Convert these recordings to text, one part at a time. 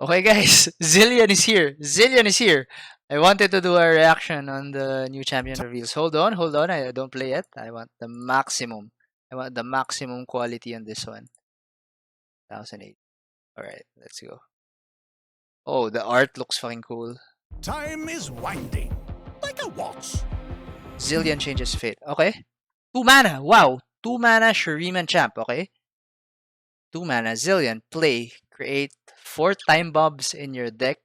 Okay, guys, Zilean is here. Zilean is here. I wanted to do a reaction on the new champion reveals. Hold on, hold on. I don't play yet. I want the maximum. I want the maximum quality on this one. 1008. Alright, let's go. Oh, the art looks fucking cool. Time is winding, like a watch. Zilean changes fate. Okay. 2 mana. Wow. 2 mana Shuriman champ. Okay. 2 mana Zilean. Play. Create 4 time bombs in your deck.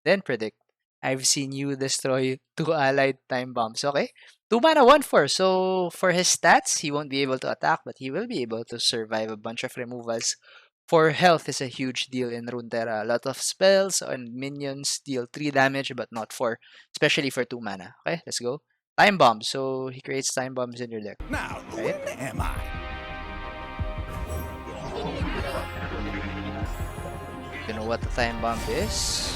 Then predict. I've seen you destroy 2 allied time bombs. Okay. 2 mana 1/4. So for his stats, he won't be able to attack, but he will be able to survive a bunch of removals. For health is a huge deal in Runeterra. A lot of spells and minions deal 3 damage but not 4. Especially for 2 mana. Okay, let's go. Time bomb. So he creates time bombs in your deck. Now, Right? who am I? You know what the time bomb is?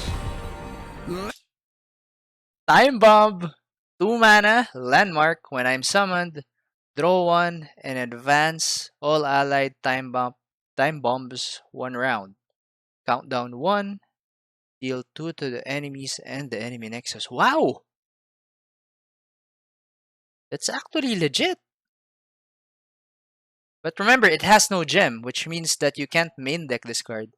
Time bomb! 2 mana, landmark. When I'm summoned, draw 1 and advance all allied time bombs 1 round. Countdown 1, deal 2 to the enemies and the enemy nexus. Wow! That's actually legit. But remember, it has no gem, which means that you can't main deck this card.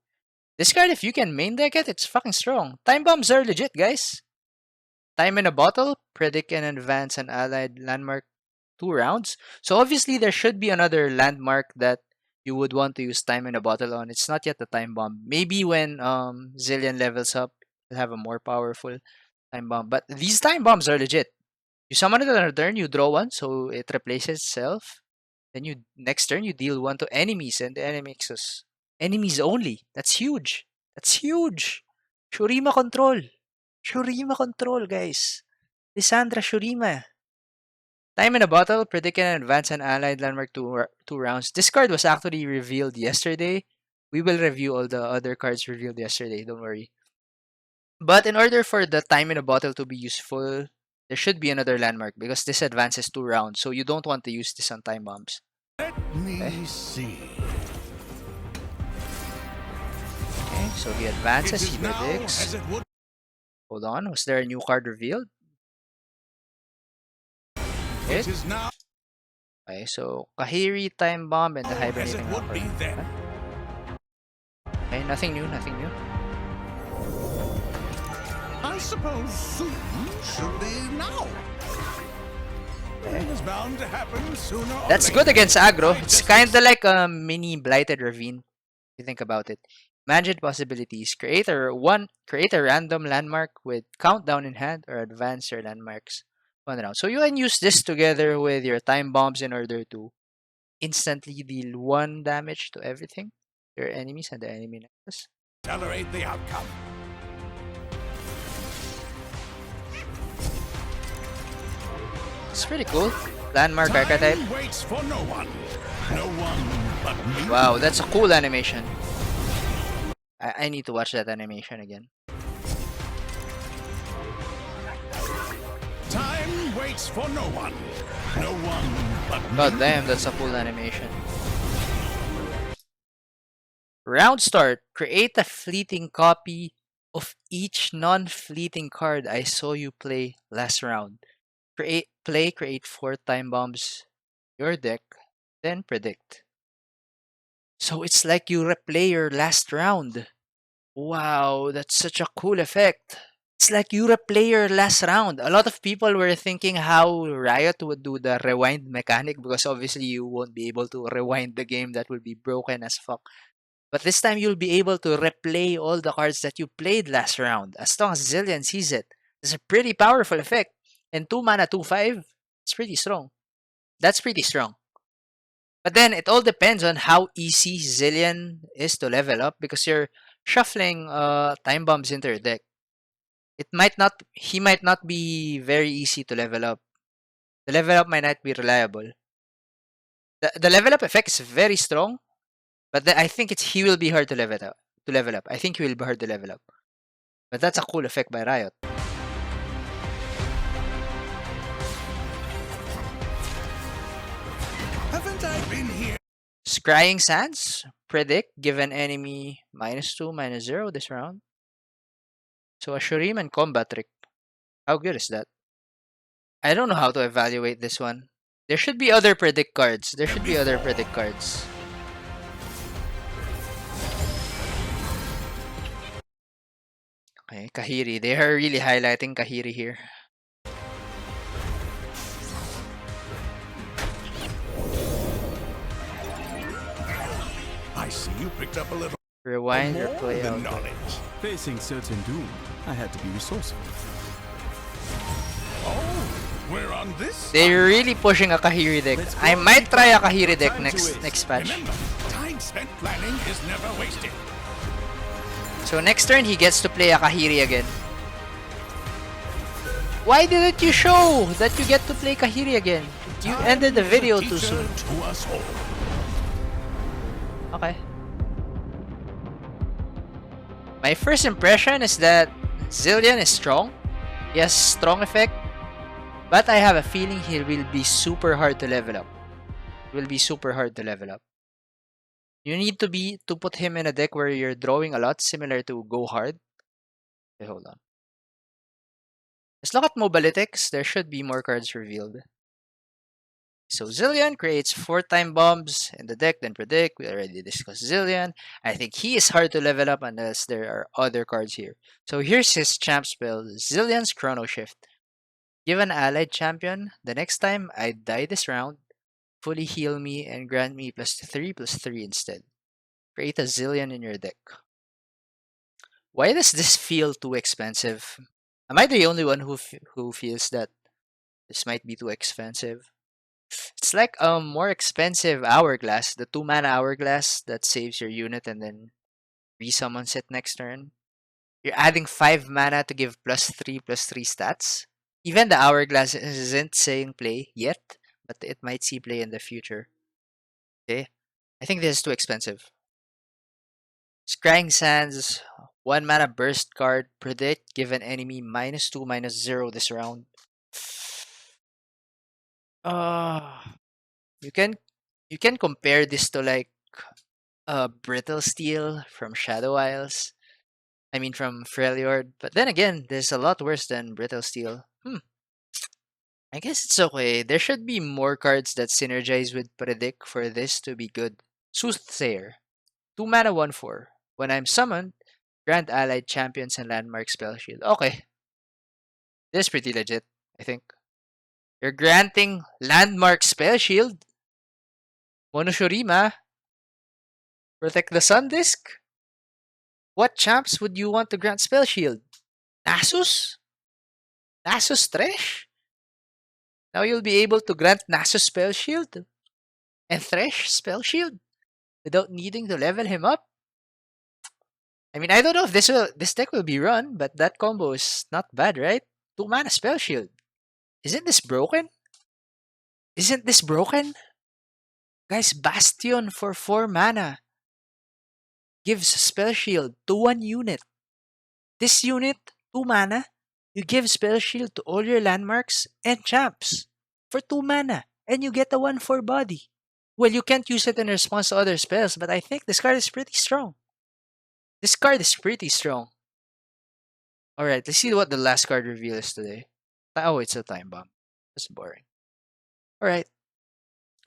This card, if you can main deck it, it's fucking strong. Time bombs are legit, guys. Time in a bottle, predict and advance an allied landmark 2 rounds. So obviously there should be another landmark that you would want to use time in a bottle on. It's not yet the time bomb. Maybe when Zilean levels up, you'll have a more powerful time bomb. But these time bombs are legit. You summon it on a turn, you draw 1, so it replaces itself. Then you next turn you deal 1 to enemies and the enemy nexus. Enemies only. That's huge. That's huge. Shurima control. Shurima control, guys. Lissandra Shurima. Time in a bottle, predict and advance an allied landmark 2 rounds. This card was actually revealed yesterday. We will review all the other cards revealed yesterday, don't worry. But in order for the time in a bottle to be useful, there should be another landmark because this advances 2 rounds, so you don't want to use this on time bombs. Let me see. Okay, so he advances, It is he now predicts. as it would. Hold on, was there a new card revealed? It is now Okay, so Kahiri, Time Bomb, and the as it Hibernating would be Hopper. then. Okay, nothing new, nothing new. I suppose soon should be now. It is bound to happen sooner or That's later. good against aggro. It's kinda like a mini Blighted Ravine, if you think about it. Imagine possibilities. Create a random landmark with countdown in hand or advance your landmarks 1 round. So you can use this together with your time bombs in order to instantly deal 1 damage to everything. Your enemies and the enemy nexus. Accelerate the outcome. It's pretty cool. Landmark archetype. Time waits for no one. No one but me. Wow, that's a cool animation. I need to watch that animation again. Time waits for no one. No one but me. God damn, that's a cool animation. Round start. Create a fleeting copy of each non-fleeting card I saw you play last round. Create 4 time bombs your deck, then predict. So it's like you replay your last round. Wow, that's such a cool effect. It's like you replay your last round. A lot of people were thinking how Riot would do the rewind mechanic because obviously you won't be able to rewind the game. That will be broken as fuck. But this time you'll be able to replay all the cards that you played last round as long as Zilean sees it. It's a pretty powerful effect. And 2 mana 2/5, it's pretty strong. That's pretty strong. But then it all depends on how easy Zilean is to level up because you're shuffling time bombs into your deck. He might not be very easy to level up. The level up might not be reliable. The level up effect is very strong, but I think he will be hard to level up. I think he will be hard to level up. But that's a cool effect by Riot. Haven't I been here? Scrying Sands. Predict. Give an enemy -2, -0 this round. So a Shuriman combat trick. How good is that? I don't know how to evaluate this one. There should be other predict cards. There should be other predict cards. Okay, Kahiri. They are really highlighting Kahiri here. I see you picked up a little Rewind or more play than out. knowledge. Facing certain doom, I had to be resourceful. Oh, we're on this. They're really pushing a Kahiri deck. I might try a Kahiri deck Time to next waste. patch. Remember, time spent planning is never wasted. So next turn he gets to play a Kahiri again. Why didn't you show that you get to play Kahiri again? You ended the video too soon. To us all. Okay. My first impression is that Zilean is strong. He has strong effect. But I have a feeling he will be super hard to level up. It will be super hard to level up. You need to put him in a deck where you're drawing a lot, similar to Go Hard. Okay, hold on. Let's look at Mobalytics. There should be more cards revealed. So Zilean creates 4 time bombs in the deck, then predict. We already discussed Zilean. I think he is hard to level up unless there are other cards here. So here's his champ spell, Zilean's Chrono Shift. Give an allied champion, the next time I die this round, fully heal me and grant me +3/+3 instead. Create a Zilean in your deck. Why does this feel too expensive? Am I the only one who feels that this might be too expensive? It's like a more expensive Hourglass, the 2 mana Hourglass that saves your unit and then resummons it next turn. You're adding 5 mana to give +3/+3 stats. Even the Hourglass isn't saying play yet, but it might see play in the future. Okay, I think this is too expensive. Scrying Sands, 1 mana burst card, predict, give an enemy -2/-0 this round. You can compare this to like Brittle Steel from Shadow Isles. I mean from Freljord, but then again, there's a lot worse than Brittle Steel. I guess it's okay. There should be more cards that synergize with Predict for this to be good. Soothsayer. 2 mana 1/4. When I'm summoned, grant allied champions and landmark spell shield. Okay. This is pretty legit, I think. You're granting landmark spell shield? Monoshorima? Protect the Sun Disc? What champs would you want to grant spell shield? Nasus? Nasus Thresh? Now you'll be able to grant Nasus spell shield and Thresh spell shield without needing to level him up. I mean, I don't know if this deck will be run, but that combo is not bad, right? 2 mana spell shield. Isn't this broken? Isn't this broken? Guys, Bastion for 4 mana gives spell shield to 1 unit. This unit, 2 mana, you give spell shield to all your landmarks and champs for 2 mana, and you get a 1/4 body. Well, you can't use it in response to other spells, but I think this card is pretty strong. This card is pretty strong. Alright, let's see what the last card reveal is today. Oh, it's a time bomb. That's boring. Alright.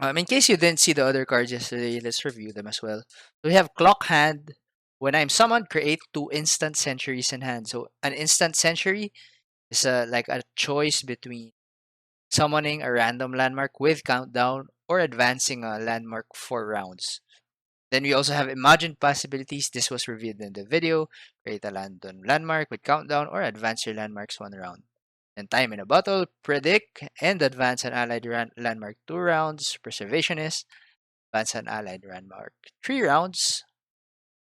In case you didn't see the other cards yesterday, let's review them as well. So we have Clock Hand. When I'm summoned, create 2 instant centuries in hand. So an instant century is like a choice between summoning a random landmark with countdown or advancing a landmark 4 rounds. Then we also have Imagined Possibilities. This was revealed in the video. Create a random landmark with countdown or advance your landmarks 1 round. And Time in a Bottle, Predict, and advance an allied landmark 2 rounds. Preservationist, advance an allied landmark 3 rounds.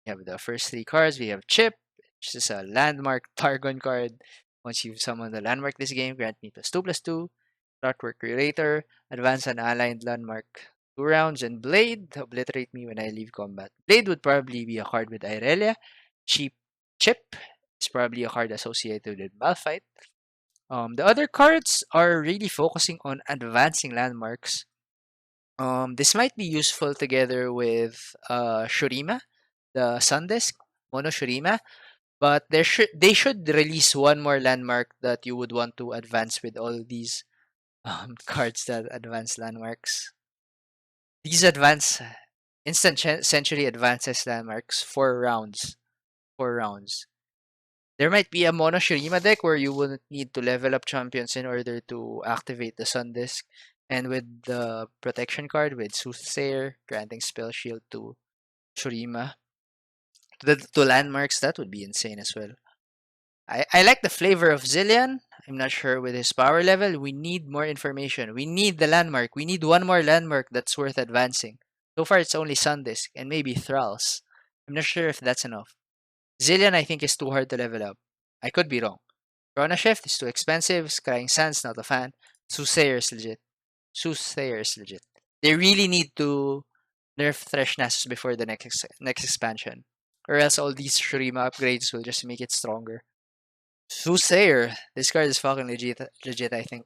We have the first 3 cards. We have Chip, which is a landmark Targon card. Once you've summoned a landmark this game, grant me +2/+2. Clockwork Curator, advance an allied landmark 2 rounds. And Blade, obliterate me when I leave combat. Blade would probably be a card with Irelia. Chip is probably a card associated with Malphite. The other cards are really focusing on advancing landmarks. This might be useful together with Shurima, the Sun Disc, Mono Shurima, But they should release one more landmark that you would want to advance with all these cards that advance landmarks. These advance century advances landmarks 4 rounds. 4 rounds. There might be a mono Shurima deck where you wouldn't need to level up champions in order to activate the Sun Disc. And with the protection card with Soothsayer, granting spell shield to Shurima, to landmarks, that would be insane as well. I like the flavor of Zilean. I'm not sure with his power level. We need more information. We need the landmark. We need one more landmark that's worth advancing. So far, it's only Sundisk and maybe Thralls. I'm not sure if that's enough. Zilean, I think, is too hard to level up. I could be wrong. Chrono Shift is too expensive. Scrying Sands, not a fan. Soothsayer is legit. Soothsayer is legit. They really need to nerf Thresh Nasus before the next expansion. Or else all these Shurima upgrades will just make it stronger. Soothsayer. This card is fucking legit, I think.